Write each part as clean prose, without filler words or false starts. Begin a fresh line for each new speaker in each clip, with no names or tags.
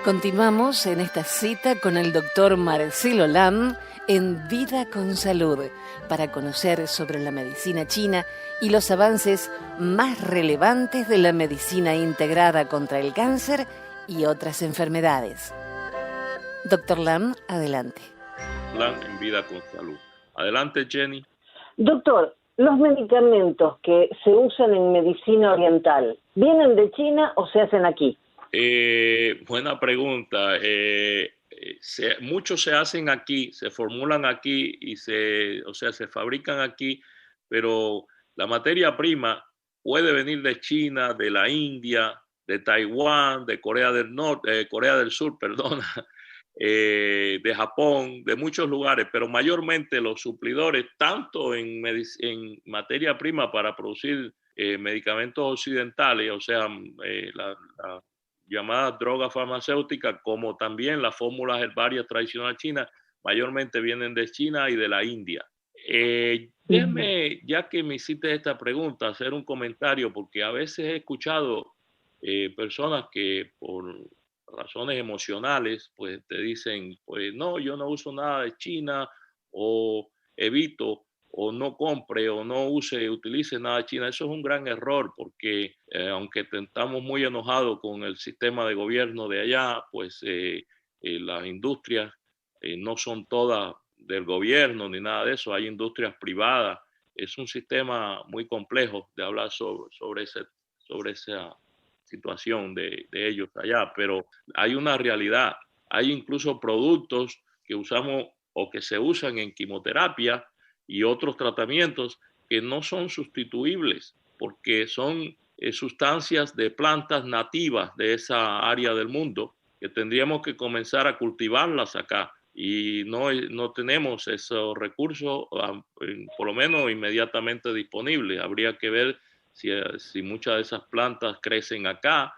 Continuamos en esta cita con el doctor Marcelo Lam en Vida con Salud para conocer sobre la medicina china y los avances más relevantes de la medicina integrada contra el cáncer y otras enfermedades. Doctor Lam, adelante.
Lam en Vida con Salud. Adelante, Jenny.
Doctor, los medicamentos que se usan en medicina oriental, ¿vienen de China o se hacen aquí?
Buena pregunta. Muchos se hacen aquí, se formulan aquí y se fabrican aquí, pero la materia prima puede venir de China, de la India, de Taiwán, de Corea del Norte, Corea del Sur, perdona, de Japón, de muchos lugares, pero mayormente los suplidores, tanto en materia prima para producir medicamentos occidentales, o sea, la llamadas drogas farmacéuticas, como también las fórmulas herbarias tradicionales chinas, mayormente vienen de China y de la India. Déjame, ya que me hiciste esta pregunta, hacer un comentario, porque a veces he escuchado personas que por razones emocionales, pues te dicen, pues no, yo no uso nada de China, o evito, o no compre, o no utilice nada de China. Eso es un gran error, porque aunque estamos muy enojados con el sistema de gobierno de allá, pues las industrias no son todas del gobierno ni nada de eso, hay industrias privadas. Es un sistema muy complejo de hablar sobre esa situación de ellos allá, pero hay una realidad. Hay incluso productos que usamos o que se usan en quimioterapia y otros tratamientos que no son sustituibles porque son sustancias de plantas nativas de esa área del mundo que tendríamos que comenzar a cultivarlas acá y no tenemos esos recursos por lo menos inmediatamente disponibles. Habría que ver si muchas de esas plantas crecen acá,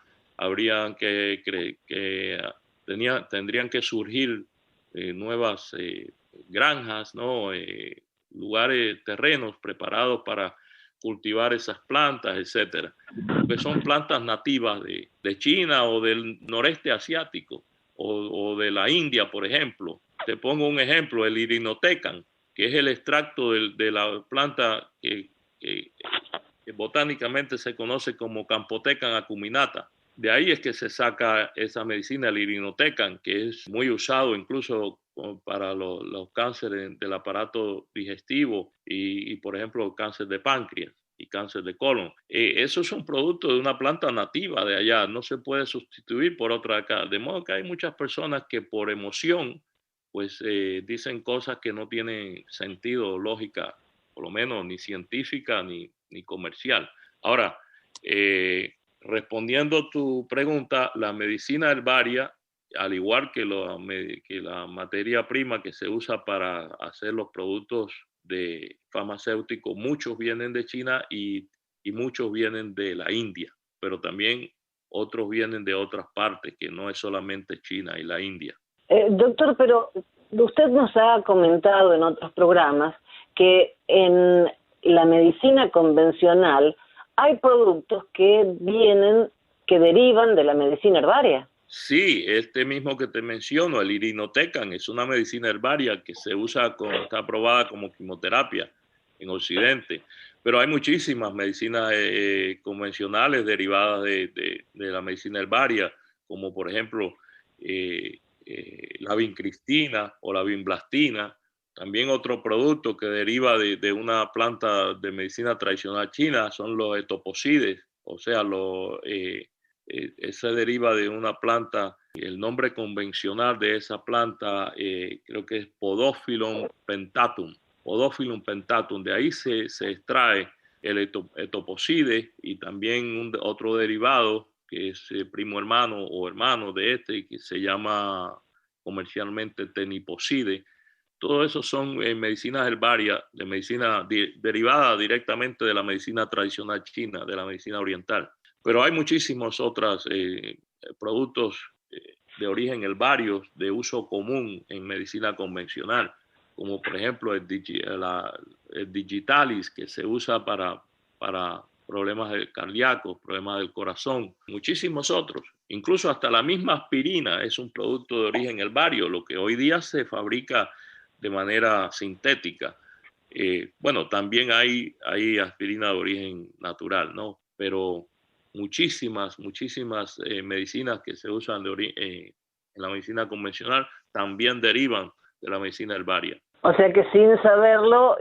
tendrían que surgir nuevas granjas, ¿no? Lugares, terrenos preparados para cultivar esas plantas, etcétera. Porque son plantas nativas de China o del noreste asiático o de la India, por ejemplo. Te pongo un ejemplo, el irinotecan, que es el extracto de la planta que botánicamente se conoce como Campotecan acuminata. De ahí es que se saca esa medicina, el irinotecan, que es muy usado incluso para los cánceres del aparato digestivo y, por ejemplo, cáncer de páncreas y cáncer de colon. Esos son productos de una planta nativa de allá, no se puede sustituir por otra acá. De modo que hay muchas personas que por emoción pues dicen cosas que no tienen sentido, lógica, por lo menos ni científica ni comercial. Ahora, respondiendo tu pregunta, la medicina herbaria, al igual que la materia prima que se usa para hacer los productos de farmacéuticos, muchos vienen de China y muchos vienen de la India, pero también otros vienen de otras partes, que no es solamente China y la India.
Doctor, pero usted nos ha comentado en otros programas que en la medicina convencional hay productos que derivan de la medicina herbaria.
Sí, este mismo que te menciono, el irinotecan, es una medicina herbaria que se usa, está aprobada como quimioterapia en Occidente, pero hay muchísimas medicinas convencionales derivadas de la medicina herbaria, como por ejemplo la vincristina o la vinblastina. También otro producto que deriva de una planta de medicina tradicional china son los etoposides, o sea, esa deriva de una planta. El nombre convencional de esa planta creo que es Podophyllum pentatum. Podophyllum pentatum, de ahí se extrae el etoposide y también otro derivado que es primo hermano o hermano de este, que se llama comercialmente teniposide. Todo eso son medicinas herbarias, de medicina derivada directamente de la medicina tradicional china, de la medicina oriental. Pero hay muchísimos otros productos de origen herbario de uso común en medicina convencional, como por ejemplo el digitalis, que se usa para problemas cardíacos, problemas del corazón, muchísimos otros. Incluso hasta la misma aspirina es un producto de origen herbario, lo que hoy día se fabrica de manera sintética. Bueno, también hay aspirina de origen natural, ¿no? Pero muchísimas medicinas que se usan en la medicina convencional también derivan de la medicina herbaria.
O sea que sin saberlo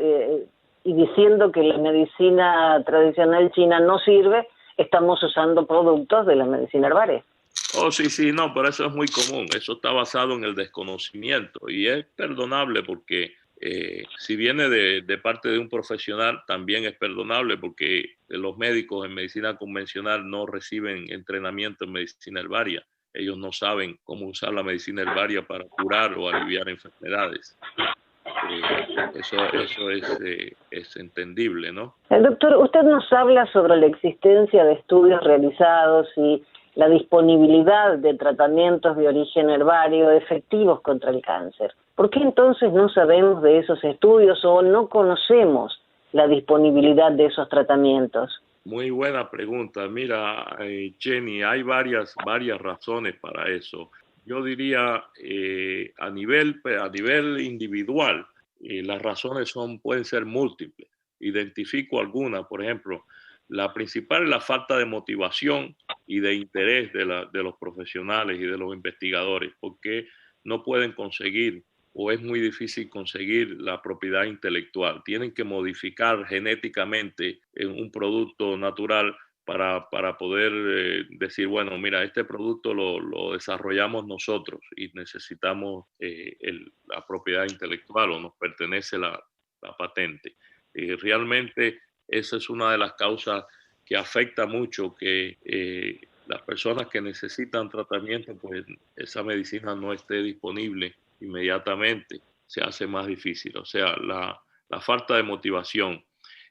y diciendo que la medicina tradicional china no sirve, estamos usando productos de la medicina herbaria.
Oh, sí, no, pero eso es muy común. Eso está basado en el desconocimiento y es perdonable porque si viene de parte de un profesional, también es perdonable porque los médicos en medicina convencional no reciben entrenamiento en medicina herbaria. Ellos no saben cómo usar la medicina herbaria para curar o aliviar enfermedades. Eso es entendible, ¿no?
Doctor, usted nos habla sobre la existencia de estudios realizados y la disponibilidad de tratamientos de origen herbario efectivos contra el cáncer. ¿Por qué entonces no sabemos de esos estudios o no conocemos la disponibilidad de esos tratamientos?
Muy buena pregunta. Mira, Jenny, hay varias razones para eso. Yo diría a nivel individual, las razones pueden ser múltiples. Identifico algunas, por ejemplo, la principal es la falta de motivación y de interés de los profesionales y de los investigadores, porque no pueden conseguir o es muy difícil conseguir la propiedad intelectual. Tienen que modificar genéticamente un producto natural para poder decir, bueno, mira, este producto lo desarrollamos nosotros y necesitamos la propiedad intelectual o nos pertenece la patente. Realmente esa es una de las causas que afecta mucho que las personas que necesitan tratamiento, pues esa medicina no esté disponible inmediatamente, se hace más difícil. O sea, la falta de motivación.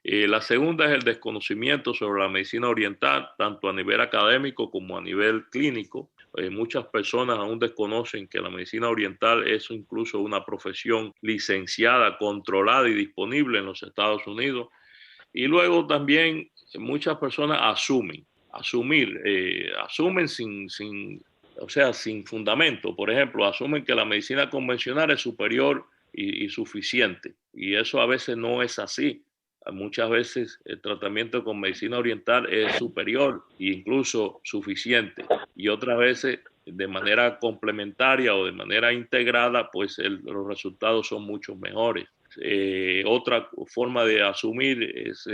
La segunda es el desconocimiento sobre la medicina oriental, tanto a nivel académico como a nivel clínico. Muchas personas aún desconocen que la medicina oriental es incluso una profesión licenciada, controlada y disponible en los Estados Unidos. Y luego también muchas personas asumen sin fundamento. Por ejemplo, asumen que la medicina convencional es superior y suficiente. Y eso a veces no es así. Muchas veces el tratamiento con medicina oriental es superior e incluso suficiente. Y otras veces de manera complementaria o de manera integrada, pues los resultados son mucho mejores. Otra forma de asumir es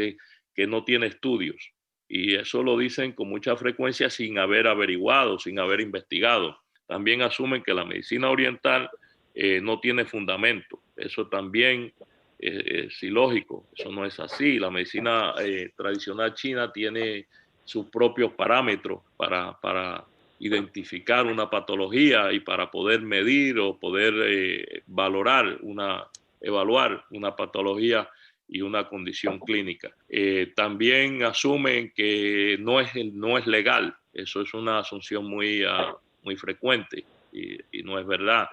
que no tiene estudios. Y eso lo dicen con mucha frecuencia sin haber averiguado, sin haber investigado. También asumen que la medicina oriental no tiene fundamento. Eso también es ilógico, eso no es así. La medicina tradicional china tiene sus propios parámetros para identificar una patología y para poder medir o poder evaluar una patología y una condición clínica. También asumen que no es legal. Eso es una asunción muy frecuente y no es verdad.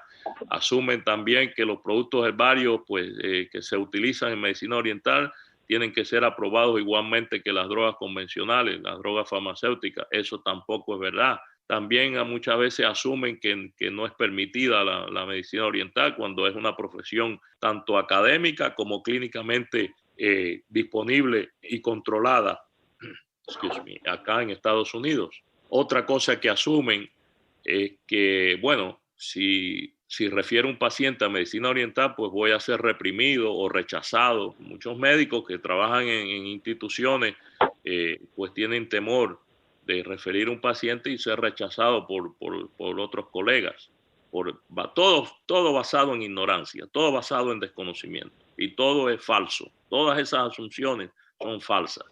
Asumen también que los productos herbarios que se utilizan en medicina oriental tienen que ser aprobados igualmente que las drogas convencionales, las drogas farmacéuticas. Eso tampoco es verdad. También muchas veces asumen que no es permitida la medicina oriental cuando es una profesión tanto académica como clínicamente disponible y controlada acá en Estados Unidos. Otra cosa que asumen es que, bueno, si refiero a un paciente a medicina oriental, pues voy a ser reprimido o rechazado. Muchos médicos que trabajan en instituciones pues tienen temor de referir a un paciente y ser rechazado por otros colegas. Todo basado en ignorancia, todo basado en desconocimiento y todo es falso. Todas esas asunciones son falsas.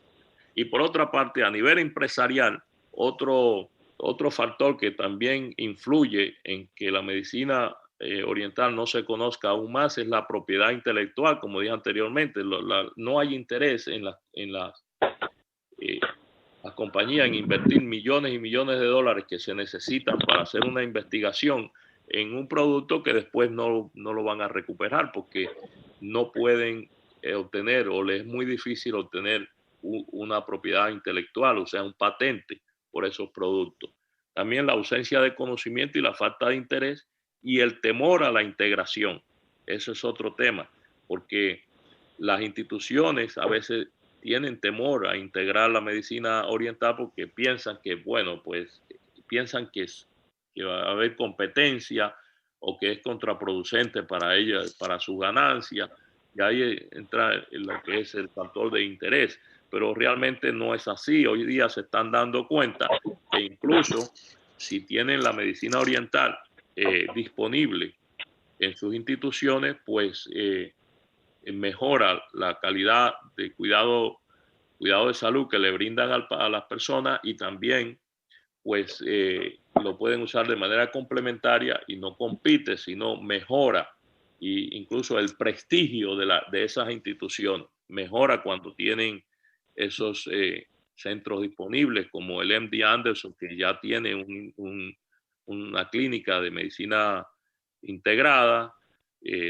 Y por otra parte, a nivel empresarial, otro factor que también influye en que la medicina oriental no se conozca aún más es la propiedad intelectual, como dije anteriormente. No hay interés en las compañías en invertir millones y millones de dólares que se necesitan para hacer una investigación en un producto que después no lo van a recuperar porque no pueden obtener o les es muy difícil obtener una propiedad intelectual, o sea, un patente por esos productos. También la ausencia de conocimiento y la falta de interés y el temor a la integración. Eso es otro tema, porque las instituciones a veces tienen temor a integrar la medicina oriental porque piensan que, bueno, pues piensan que va a haber competencia o que es contraproducente para ellas, para su ganancia, y ahí entra lo que es el factor de interés, pero realmente no es así. Hoy día se están dando cuenta que incluso si tienen la medicina oriental disponible en sus instituciones, pues mejora la calidad de cuidado de salud que le brindan a las personas, y también pues lo pueden usar de manera complementaria y no compite, sino mejora, y incluso el prestigio de esas instituciones mejora cuando tienen esos centros disponibles, como el MD Anderson, que ya tiene una clínica de medicina integrada,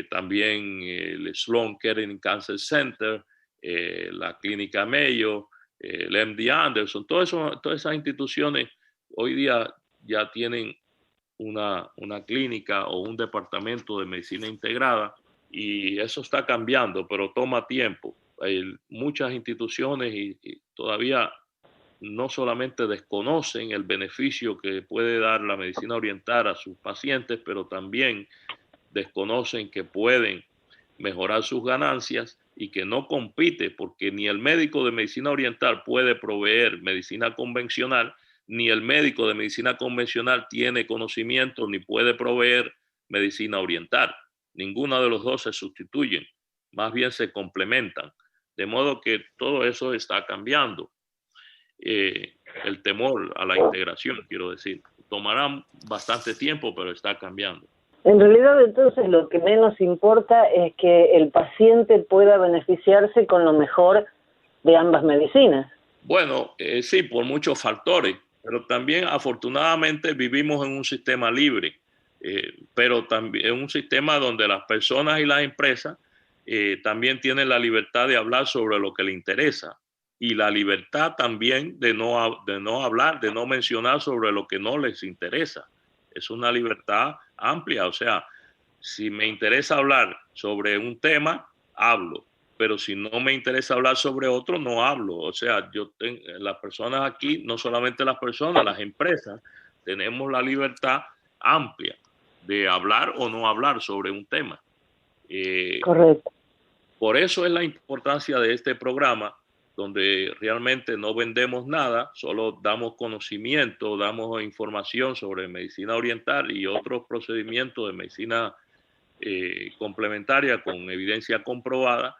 también el Sloan Kettering Cancer Center, la clínica Mayo, el MD Anderson, todas esas instituciones hoy día ya tienen una clínica o un departamento de medicina integrada, y eso está cambiando, pero toma tiempo. Hay muchas instituciones y todavía no solamente desconocen el beneficio que puede dar la medicina oriental a sus pacientes, pero también desconocen que pueden mejorar sus ganancias y que no compite, porque ni el médico de medicina oriental puede proveer medicina convencional, ni el médico de medicina convencional tiene conocimiento ni puede proveer medicina oriental. Ninguno de los dos se sustituyen, más bien se complementan. De modo que todo eso está cambiando. El temor a la integración, quiero decir, tomará bastante tiempo, pero está cambiando.
En realidad, entonces, lo que menos importa es que el paciente pueda beneficiarse con lo mejor de ambas medicinas.
Bueno, sí, por muchos factores, pero también afortunadamente vivimos en un sistema libre, pero también en un sistema donde las personas y las empresas también tienen la libertad de hablar sobre lo que les interesa, y la libertad también de no hablar, de no mencionar sobre lo que no les interesa. Es una libertad amplia, o sea, si me interesa hablar sobre un tema, hablo, pero si no me interesa hablar sobre otro, no hablo. O sea, las personas aquí, no solamente las personas, las empresas, tenemos la libertad amplia de hablar o no hablar sobre un tema.
Correcto.
Por eso es la importancia de este programa, donde realmente no vendemos nada, solo damos conocimiento, damos información sobre medicina oriental y otros procedimientos de medicina complementaria con evidencia comprobada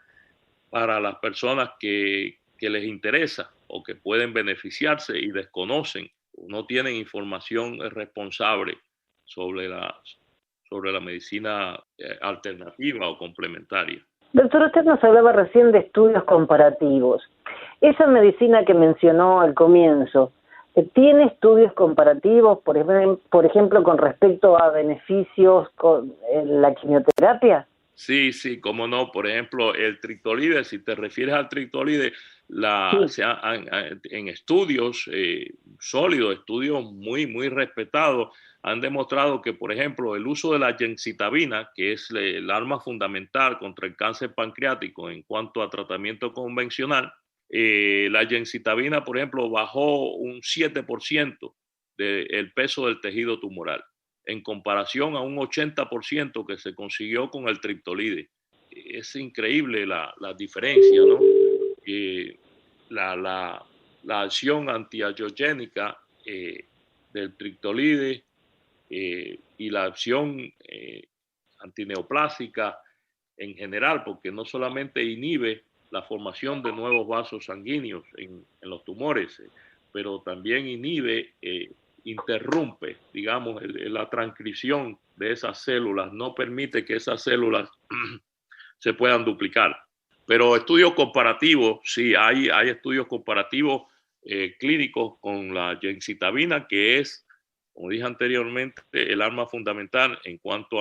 para las personas que les interesa o que pueden beneficiarse y desconocen o no tienen información responsable sobre la medicina alternativa o complementaria.
Doctor, usted nos hablaba recién de estudios comparativos. Esa medicina que mencionó al comienzo, ¿tiene estudios comparativos, por ejemplo, con respecto a beneficios con la quimioterapia?
Sí, cómo no. Por ejemplo, el triptolide, si te refieres al triptolide,
Sí.
en estudios sólidos, estudios muy respetados, han demostrado que, por ejemplo, el uso de la gemcitabina, que es el arma fundamental contra el cáncer pancreático en cuanto a tratamiento convencional, la gemcitabina, por ejemplo, bajó un 7% del peso del tejido tumoral, en comparación a un 80% que se consiguió con el triptolide. Es increíble la diferencia, ¿no? La acción antiangiogénica del triptolide y la acción antineoplásica en general, porque no solamente inhibe la formación de nuevos vasos sanguíneos en los tumores, pero también inhibe, interrumpe, digamos, la transcripción de esas células, no permite que esas células se puedan duplicar. Pero estudios comparativos, sí, hay estudios comparativos clínicos con la gemcitabina, que es, como dije anteriormente, el arma fundamental en cuanto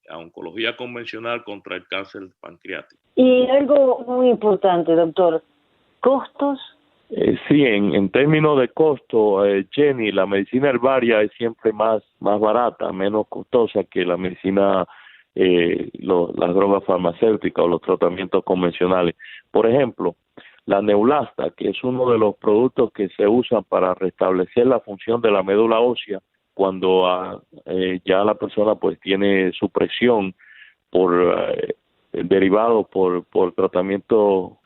a oncología convencional contra el cáncer pancreático.
Y algo muy importante, doctor, costos?
Sí, en términos de costo, Jenny, la medicina herbaria es siempre más barata, menos costosa que la medicina, las drogas farmacéuticas o los tratamientos convencionales. Por ejemplo, la Neulasta, que es uno de los productos que se usan para restablecer la función de la médula ósea cuando ya la persona pues tiene supresión derivado por tratamiento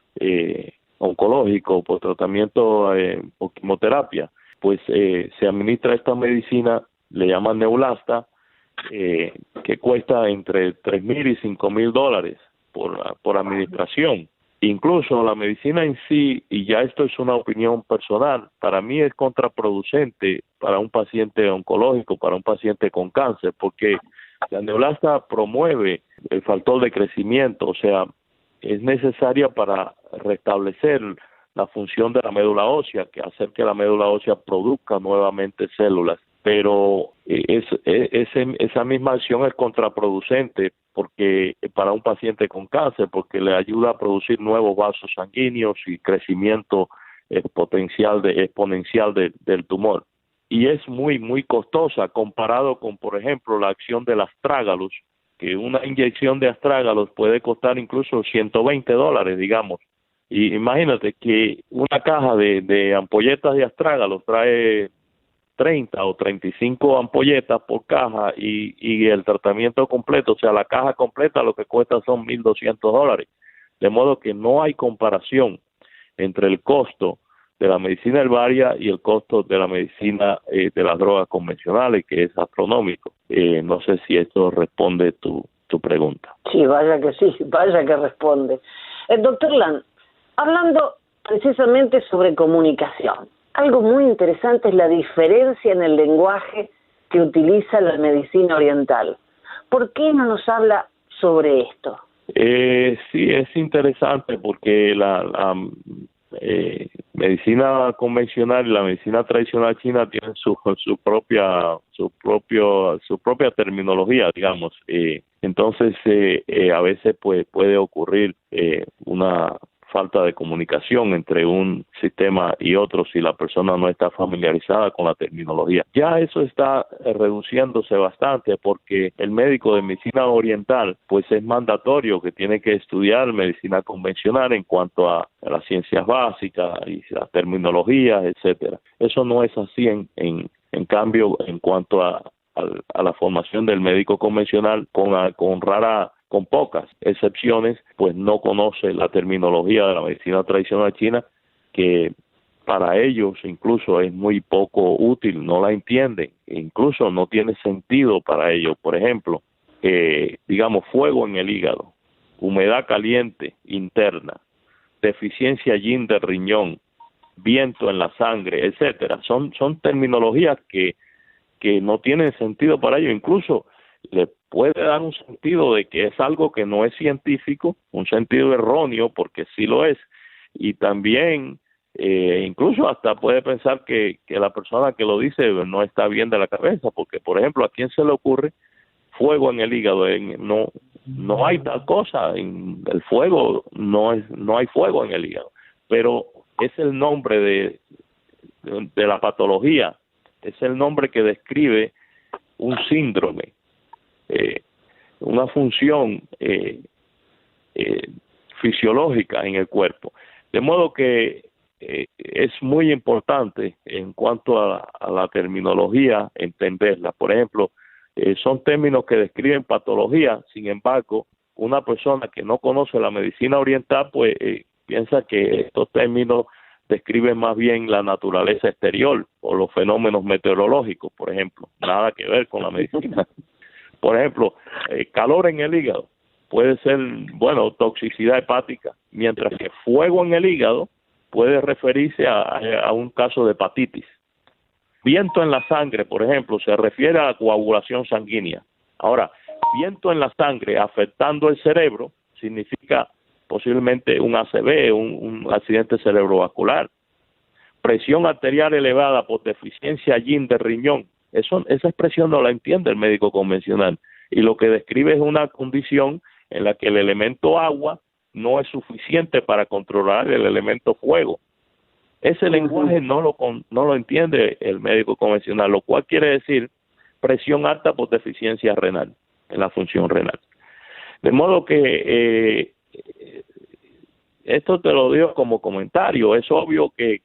oncológico, por tratamiento por quimioterapia, pues se administra esta medicina, le llaman Neulasta, que cuesta entre $3,000 y $5,000 por administración. Incluso la medicina en sí, y ya esto es una opinión personal, para mí es contraproducente para un paciente oncológico, para un paciente con cáncer, porque la Neulasta promueve el factor de crecimiento, o sea, es necesaria para restablecer la función de la médula ósea, que hacer que la médula ósea produzca nuevamente células. Pero esa misma acción es contraproducente porque para un paciente con cáncer, porque le ayuda a producir nuevos vasos sanguíneos y crecimiento exponencial del tumor. Y es muy costosa comparado con, por ejemplo, la acción del astrágalus, que una inyección de astrágalos puede costar incluso $120, digamos. Y imagínate que una caja de ampolletas de astrágalos trae 30 o 35 ampolletas por caja y el tratamiento completo, o sea, la caja completa lo que cuesta son $1,200. De modo que no hay comparación entre el costo de la medicina herbaria y el costo de la medicina de las drogas convencionales, que es astronómico. No sé si esto responde tu pregunta.
Sí, vaya que responde. Doctor Land, hablando precisamente sobre comunicación, algo muy interesante es la diferencia en el lenguaje que utiliza la medicina oriental. ¿Por qué no nos habla sobre esto?
Sí, es interesante porque la medicina convencional y la medicina tradicional china tienen su propia terminología, digamos. Entonces, a veces pues puede ocurrir una falta de comunicación entre un sistema y otro si la persona no está familiarizada con la terminología. Ya eso está reduciéndose bastante porque el médico de medicina oriental pues es mandatorio que tiene que estudiar medicina convencional en cuanto a las ciencias básicas y las terminologías, etcétera. Eso no es así en cambio en cuanto a la formación del médico convencional con pocas excepciones, pues no conoce la terminología de la medicina tradicional china, que para ellos incluso es muy poco útil, no la entienden, incluso no tiene sentido para ellos. Por ejemplo, digamos, fuego en el hígado, humedad caliente interna, deficiencia yin del riñón, viento en la sangre, etcétera. Son terminologías que no tienen sentido para ellos, incluso le puede dar un sentido de que es algo que no es científico, un sentido erróneo, porque sí lo es, y también incluso hasta puede pensar que la persona que lo dice no está bien de la cabeza, porque por ejemplo, ¿a quién se le ocurre fuego en el hígado? No hay tal cosa, en el fuego no hay fuego en el hígado, pero es el nombre de la patología, es el nombre que describe un síndrome, una función fisiológica en el cuerpo. De modo que es muy importante en cuanto a la terminología entenderla. Por ejemplo, son términos que describen patología, sin embargo, una persona que no conoce la medicina oriental pues piensa que estos términos describen más bien la naturaleza exterior o los fenómenos meteorológicos, por ejemplo, nada que ver con la medicina. Por ejemplo, calor en el hígado puede ser, toxicidad hepática, mientras que fuego en el hígado puede referirse a un caso de hepatitis. Viento en la sangre, por ejemplo, se refiere a la coagulación sanguínea. Ahora, viento en la sangre afectando el cerebro significa posiblemente un ACV, un accidente cerebrovascular. Presión arterial elevada por deficiencia yin de riñón. Esa expresión no la entiende el médico convencional, y lo que describe es una condición en la que el elemento agua no es suficiente para controlar el elemento fuego. Ese lenguaje no lo entiende el médico convencional, lo cual quiere decir presión alta por deficiencia renal, en la función renal. De modo que esto te lo digo como comentario. Es obvio que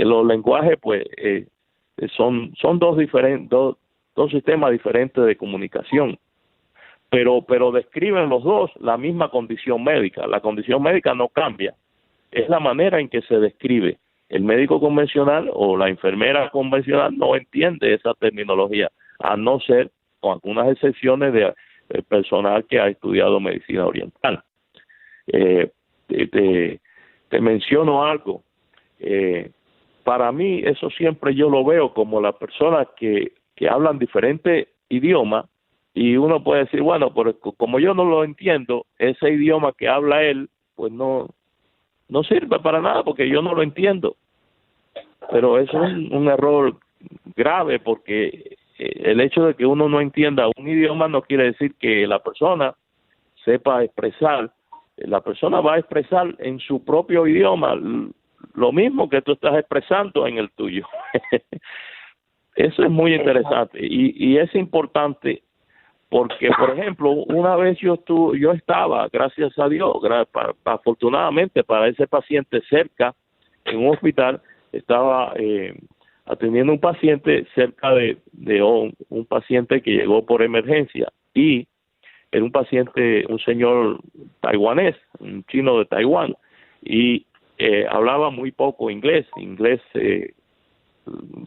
los lenguajes pues son dos sistemas diferentes de comunicación, pero describen los dos la misma condición médica. La condición médica no cambia, es la manera en que se describe. El médico convencional o la enfermera convencional no entiende esa terminología, a no ser con algunas excepciones de personal que ha estudiado medicina oriental. Te menciono algo. Para mí eso siempre yo lo veo como las personas que hablan diferentes idiomas, y uno puede decir, bueno, pero como yo no lo entiendo, ese idioma que habla él, pues no sirve para nada porque yo no lo entiendo. Pero eso es un error grave, porque el hecho de que uno no entienda un idioma no quiere decir que la persona sepa expresar. La persona va a expresar en su propio idioma lo mismo que tú estás expresando en el tuyo. Eso es muy interesante y es importante porque, por ejemplo, una vez yo estaba, gracias a Dios, afortunadamente para ese paciente cerca, en un hospital, estaba atendiendo un paciente cerca de un paciente que llegó por emergencia, y era un paciente, un señor taiwanés, un chino de Taiwán, y hablaba muy poco inglés,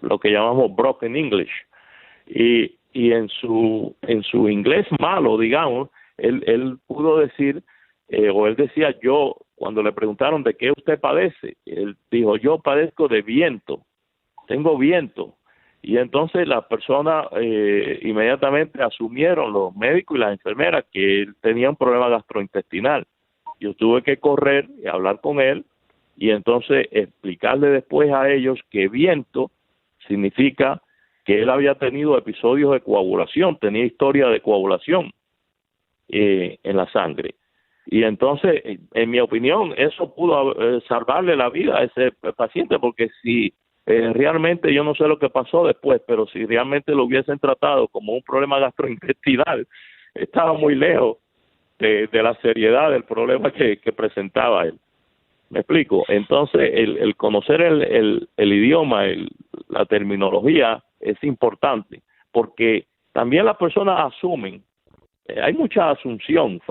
lo que llamamos broken English, y en su inglés malo, digamos, él pudo decir, o él decía, yo, cuando le preguntaron de qué usted padece, él dijo, yo padezco de viento, tengo viento. Y entonces las personas inmediatamente asumieron, los médicos y las enfermeras, que él tenía un problema gastrointestinal. Yo tuve que correr y hablar con él y entonces explicarle después a ellos que viento significa que él había tenido episodios de coagulación, tenía historia de coagulación en la sangre. Y entonces, en mi opinión, eso pudo salvarle la vida a ese paciente, porque si realmente, yo no sé lo que pasó después, pero si realmente lo hubiesen tratado como un problema gastrointestinal, estaba muy lejos de la seriedad del problema que presentaba él. ¿Me explico? Entonces, el conocer el idioma, la terminología es importante, porque también las personas asumen, hay mucha asunción,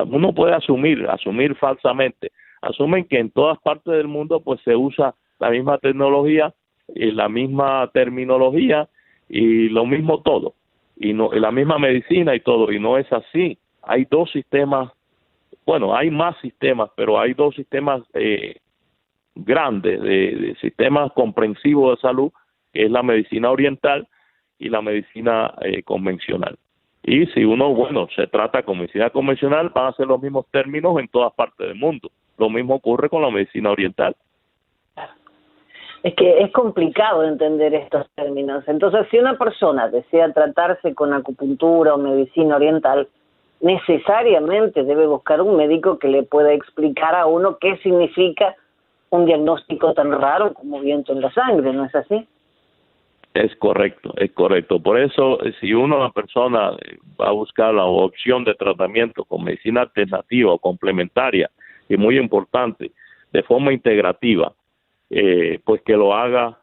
uno puede asumir falsamente, asumen que en todas partes del mundo pues se usa la misma tecnología y la misma terminología y lo mismo todo, y la misma medicina y todo, y no es así. Hay dos sistemas, bueno, hay más sistemas, pero hay dos sistemas grandes, de sistemas comprensivos de salud, que es la medicina oriental y la medicina convencional. Y si uno, se trata con medicina convencional, van a ser los mismos términos en todas partes del mundo. Lo mismo ocurre con la medicina oriental.
Es que es complicado entender estos términos. Entonces, si una persona desea tratarse con acupuntura o medicina oriental, necesariamente debe buscar un médico que le pueda explicar a uno qué significa un diagnóstico tan raro como viento en la sangre, ¿no es así?
Es correcto. Por eso, si una persona va a buscar la opción de tratamiento con medicina alternativa o complementaria, y muy importante, de forma integrativa, pues que lo haga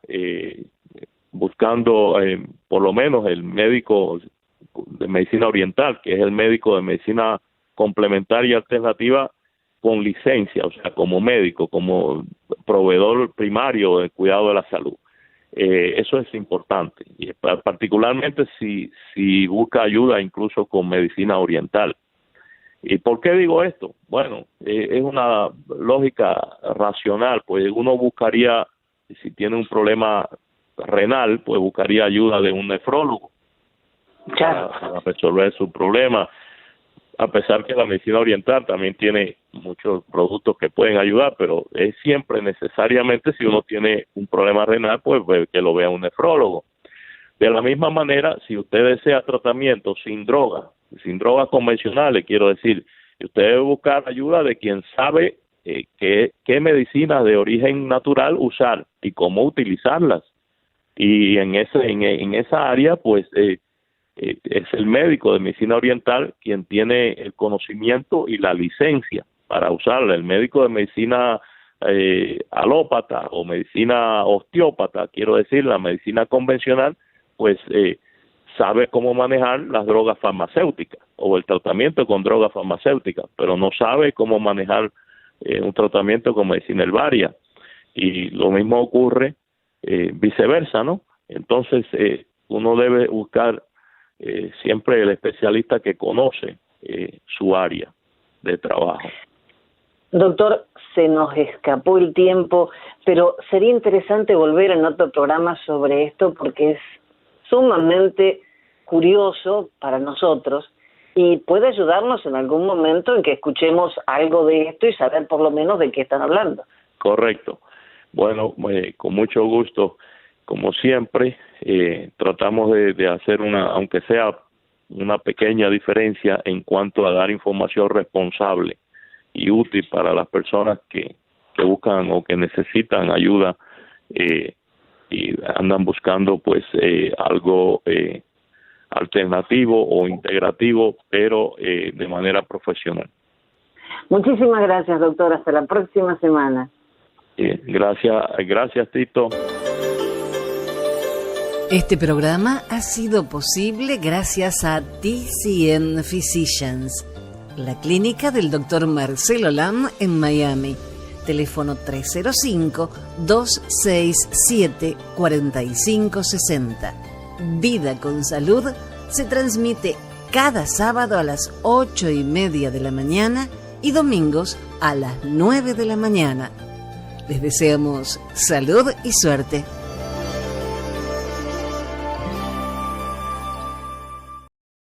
buscando por lo menos el médico de medicina oriental, que es el médico de medicina complementaria y alternativa con licencia, o sea, como médico, como proveedor primario del cuidado de la salud. Eso es importante, y particularmente si busca ayuda incluso con medicina oriental. ¿Y por qué digo esto? Bueno, es una lógica racional, pues uno buscaría, si tiene un problema renal, pues buscaría ayuda de un nefrólogo para resolver su problema, a pesar que la medicina oriental también tiene muchos productos que pueden ayudar, pero es siempre necesariamente, si uno tiene un problema renal, pues que lo vea un nefrólogo. De la misma manera, si usted desea tratamiento sin drogas convencionales, quiero decir, usted debe buscar ayuda de quien sabe qué medicinas de origen natural usar y cómo utilizarlas. Y en esa área, pues, es el médico de medicina oriental quien tiene el conocimiento y la licencia para usarla. El médico de medicina alópata o medicina osteópata, quiero decir, la medicina convencional, pues sabe cómo manejar las drogas farmacéuticas o el tratamiento con drogas farmacéuticas, pero no sabe cómo manejar un tratamiento con medicina herbaria. Y lo mismo ocurre viceversa, ¿no? Entonces uno debe buscar siempre el especialista que conoce su área de trabajo.
Doctor, se nos escapó el tiempo, pero sería interesante volver en otro programa sobre esto porque es sumamente curioso para nosotros y puede ayudarnos en algún momento en que escuchemos algo de esto y saber por lo menos de qué están hablando.
Correcto. Bueno, con mucho gusto. Como siempre, tratamos de hacer aunque sea una pequeña diferencia en cuanto a dar información responsable y útil para las personas que buscan o que necesitan ayuda y andan buscando pues algo alternativo o integrativo, pero de manera profesional.
Muchísimas gracias, doctor. Hasta la próxima semana.
Gracias, Tito.
Este programa ha sido posible gracias a TCN Physicians, la clínica del Dr. Marcelo Lam en Miami. Teléfono 305-267-4560. Vida con Salud se transmite cada sábado a las 8:30 de la mañana y domingos a las 9 de la mañana. Les deseamos salud y suerte.